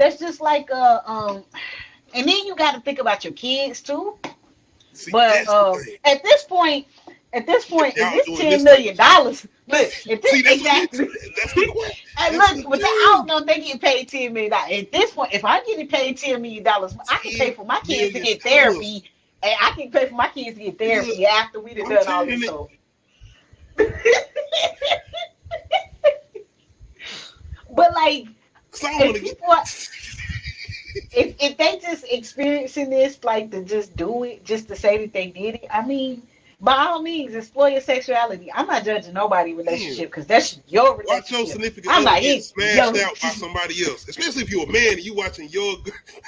that's just like and then you got to think about your kids too. See, But that's the thing. at this point, if Y'all it's doing $10 this type of million shit. dollars, look, if this See, that's what exactly. that's the question. And That's look, the but I don't thing. know if they get paid $10 million. At this point, if I'm getting paid $10 million, I can pay $10 for my kids to million. get therapy, and I can pay for my kids to get Nigga, therapy after we done I'm done all telling this. you, So, but like, cause I don't if want to get. people, are, if they just experiencing this, like to just do it, just to say that they did it. I mean, by all means, explore your sexuality. I'm not judging nobody's Damn. relationship because that's your Watch your relationship. significant I'm other like, get it's smashed yo. out by somebody else, especially if you're a man and you watching your.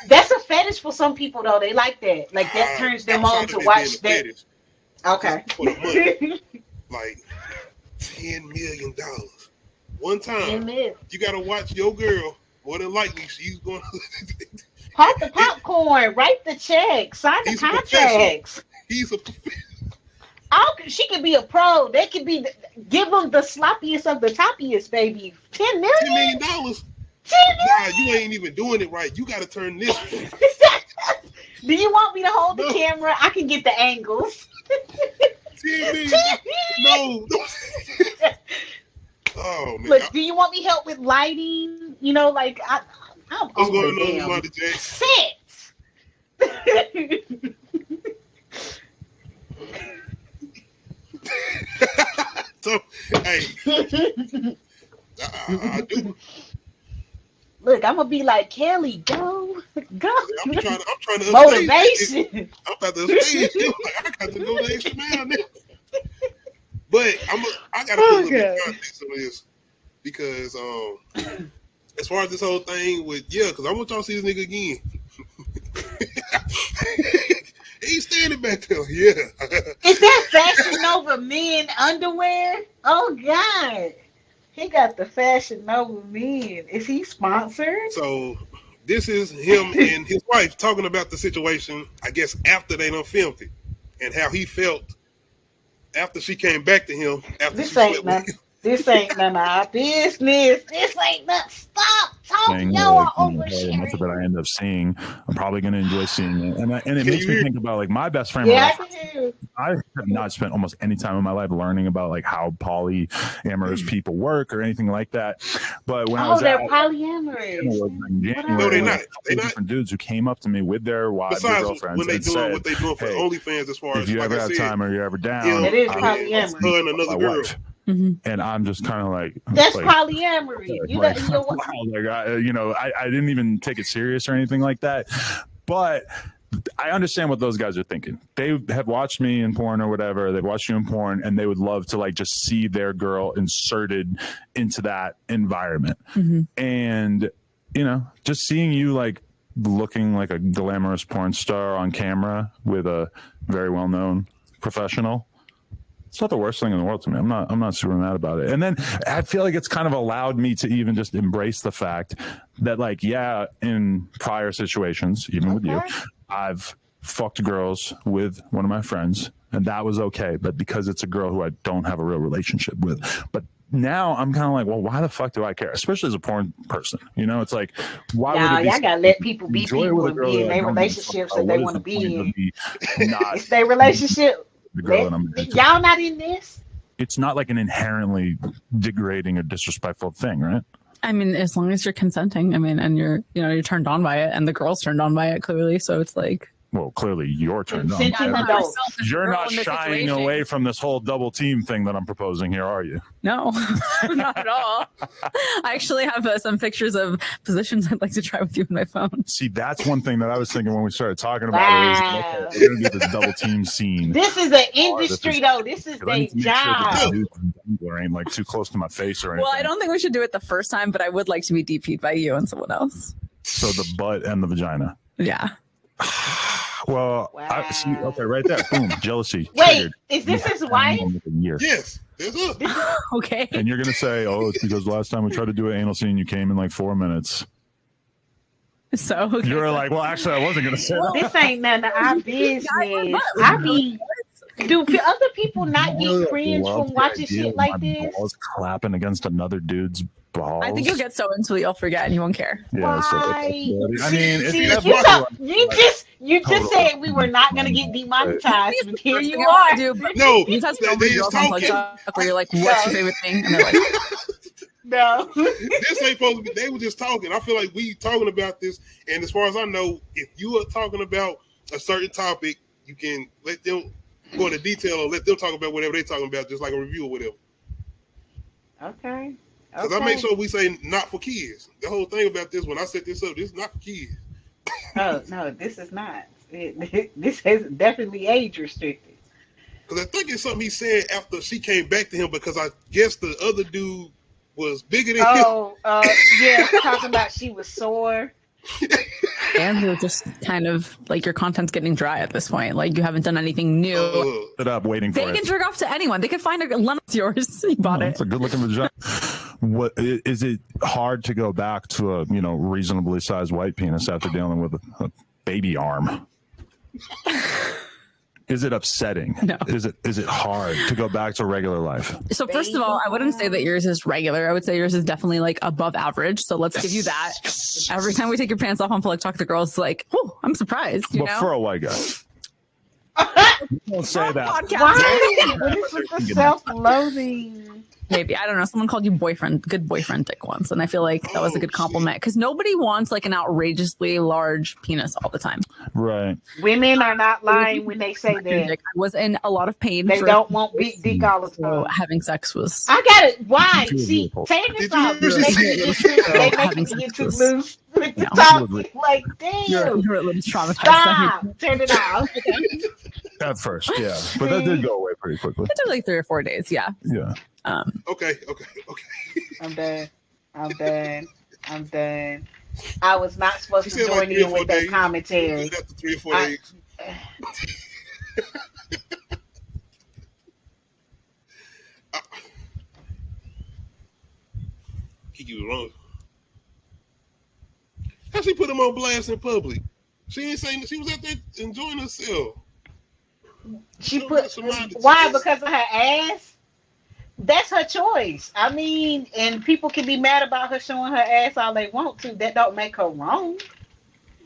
That's a fetish for some people though. They like that. Like that turns them on Outside to of it being a watch that. fetish, just Okay. for the money, like $10 million one time. Amen. You gotta watch your girl. More than likely, she's going. Pop the popcorn. Write the check. Sign the He's a professional. contracts. He's a professional. She could be a pro. They could be give them the sloppiest of the toppiest, baby. 10 $10 million. million. 10 Nah, million. you ain't even doing it right. You gotta turn this. Do you want me to hold the No, camera? I can get the angles. 10 million. No. Oh man. Look, do you want me help with lighting? You know, like I'm What's over going on, damn Monty J? sets. So, hey, I do. Look, I'm gonna be like Kelly, go. I'm trying to Motivation. I'm about to stage. Like, I got to go the extra mile now. But I gotta put a little bit of context on this because as far as this whole thing with because I want y'all to see this nigga again. He's standing back there. Yeah. Is that Fashion Nova men underwear? Oh God. He got the Fashion Nova men. Is he sponsored? So this is him and his wife talking about the situation, I guess, after they done filmed it and how he felt after she came back to him after she slept with him. This ain't none of our business. This ain't none. Stop talking. Y'all are Much of it oversharing. I end up seeing, I'm probably going to enjoy seeing it, and it Can makes you me hear? think about like my best friend. Yeah, I can hear you. I have not spent almost any time in my life learning about like how polyamorous people work or anything like that. But when I was They're at polyamorous. in What No, January, they else? not. They not. different dudes who came up to me with their wives or Besides girlfriends when they and doing said, what they doing for "Hey, OnlyFans, as far if as you like ever I have said, time or you're ever him down, It is and polyamory. her and another my girl. wife." And I'm just kind of like, That's like, polyamory. You like, let your wow, like I didn't even take it serious or anything like that, but I understand what those guys are thinking. They have watched me in porn or whatever. They've watched you in porn, and they would love to like just see their girl inserted into that environment. And just seeing you like looking like a glamorous porn star on camera with a very well-known professional. It's not the worst thing in the world to me. I'm not super mad about it. And then I feel like it's kind of allowed me to even just embrace the fact that, like, yeah, in prior situations, even with you, I've fucked girls with one of my friends, and that was okay. But because it's a girl who I don't have a real relationship with, but now I'm kind of like, well, why the fuck do I care? Especially as a porn person, it's like, why would it be? y'all gotta let people be enjoy it people with a and girl be in that I their don't give a fuck relationships about? that they What is want the to be point of in. me not It's their relationship. the girl that I'm married to? Y'all not in this. It's not like an inherently degrading or disrespectful thing, right? I mean, as long as you're consenting, I mean, and you're turned on by it, and the girl's turned on by it clearly. So it's like, well, clearly you're turned on. Consenting adults. You're not shying away from this whole double team thing that I'm proposing here, are you? No, not at all. I actually have some pictures of positions I'd like to try with you on my phone. See, that's one thing that I was thinking when we started talking about it. Is, okay, we're going to do this double team scene. This is an industry, though. This is I their need to make sure that job. the news ain't like too close to my face or anything. Well, I don't think we should do it the first time, but I would like to be DP'd by you and someone else. So the butt and the vagina. Yeah. Well, I see. Okay, right there. Boom. Jealousy. Wait, Triggered. is this his wife? Yes, there's a. Okay. And you're gonna say, "Oh, it's because last time we tried to do an anal scene, you came in like 4 minutes." So okay. You're like, "Well, actually, I wasn't gonna say that." This ain't none of our business. I mean, do other people not get cringe from watching shit like this? Balls clapping against another dude's balls. I think you'll get so into it you'll forget and you won't care. Yeah, so Why? I mean, See, that's you, what you just Totally. said we were not gonna get demonetized, but here First you thing I want are. to do, but No, you guys they know just girls on Plug talking. Talk where you're like, what's your favorite thing? And they're like, No. This ain't supposed to be. They were just talking. I feel like we talking about this, and as far as I know, if you are talking about a certain topic, you can let them go into detail or let them talk about whatever they're talking about, just like a review or whatever. Okay. Because I make sure we say not for kids. The whole thing about this, when I set this up, this is not for kids. Oh no, this is not. This is definitely age restricted. Because I think it's something he said after she came back to him, because I guess the other dude was bigger than him. Oh, yeah, talking about she was sore. and you're just kind of like your content's getting dry at this point. Like you haven't done anything new. It up waiting for They it. can jerk off to anyone. They can find a Lena's yours. You bought it. It's a good looking vagina. What is it hard to go back to a reasonably sized white penis after dealing with a baby arm? Is it upsetting? No. Is it hard to go back to regular life? So first of all, I wouldn't say that yours is regular. I would say yours is definitely like above average. So let's give you that. Every time we take your pants off on Plug Talk, the girl's like, "Oh, I'm surprised." You know, for a white guy. Don't say that. Why? What is with the self-loathing? Maybe, I don't know. Someone called you good boyfriend dick once, and I feel like that was a good compliment because nobody wants like an outrageously large penis all the time. Right. Women are not lying when they say that. I was in a lot of pain. They don't want big dick all the time. So having sex was. I got it. Why? See, Tanner's not Did you they having making you sex too was- loose with the Yeah. talk. Like, You're damn. a little traumatized. Stop. Turn it off. At first, yeah, but that did go away pretty quickly. It took like 3 or 4 days. Yeah. Yeah. Okay. I'm done. I was not supposed She to said join like 3 or in 4 with that days. commentary. After 3 or 4 I- days. Kiki was wrong. How she put him on blast in public? She ain't saying she was out there enjoying herself. She Don't put mess around. why? Because of her ass? That's her choice. I mean, and people can be mad about her showing her ass all they want to. That don't make her wrong.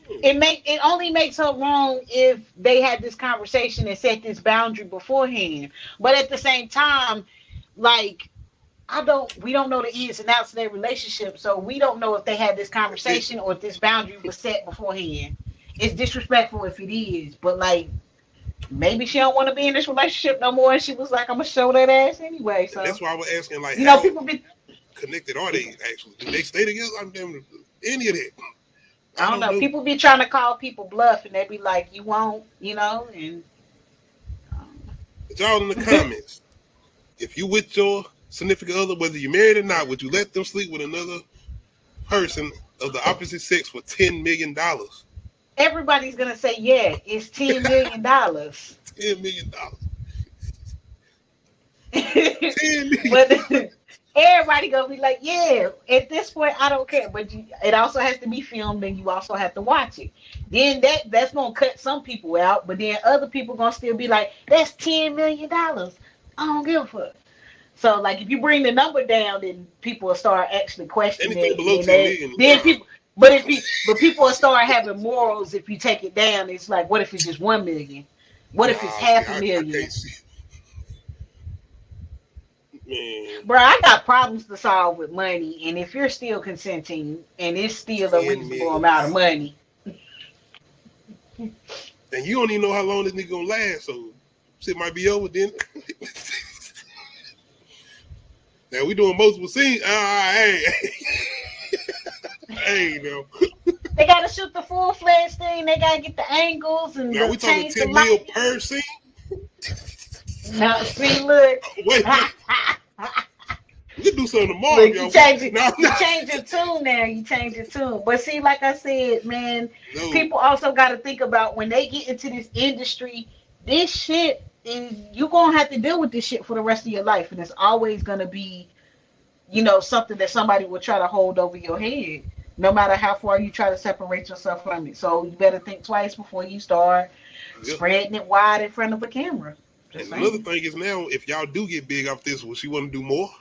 It only makes her wrong if they had this conversation and set this boundary beforehand. But at the same time, like we don't know the ins and outs of their relationship, so we don't know if they had this conversation or if this boundary was set beforehand. It's disrespectful if it is, but like maybe she don't want to be in this relationship no more, and she was like, "I'm gonna show that ass anyway." So that's why I was asking, like, how people be connected are they actually? Do they stay together? I'm damn any of that. I don't know. People be trying to call people bluff, and they be like, "You won't," and. But y'all in the comments, if you with your significant other, whether you're married or not, would you let them sleep with another person of the opposite sex for $10 million? Everybody's gonna say, "Yeah, it's $10 million." $10 million. $10 million. But everybody gonna be like, "Yeah." At this point, I don't care. But it also has to be filmed, and you also have to watch it. Then that's gonna cut some people out, but then other people gonna still be like, "That's $10 million. I don't give a fuck." So, like, if you bring the number down, then people will start actually questioning Anything it. below 10 million. Then people will start having morals if you take it down. It's like, what if it's just 1 million? What if it's half a million? I can't see. Man. Bro, I got problems to solve with money, and if you're still consenting and it's still a reasonable amount of money. And you don't even know how long this nigga gonna last, so shit might be over then. Now we doing multiple scenes. Hey, no. They gotta shoot the full-fledged thing. They gotta get the angles and now we talking 10 mil per scene. Now, see, look. Wait. We can do something tomorrow, Look, y'all. you change your tune now. You change your tune. But see, like I said, man, people also got to think about when they get into this industry, this shit is, you're going to have to deal with this shit for the rest of your life. And it's always going to be, something that somebody will try to hold over your head, no matter how far you try to separate yourself from it. So you better think twice before you start spreading it wide in front of a camera. And another thing is now, if y'all do get big off this, will she want to do more?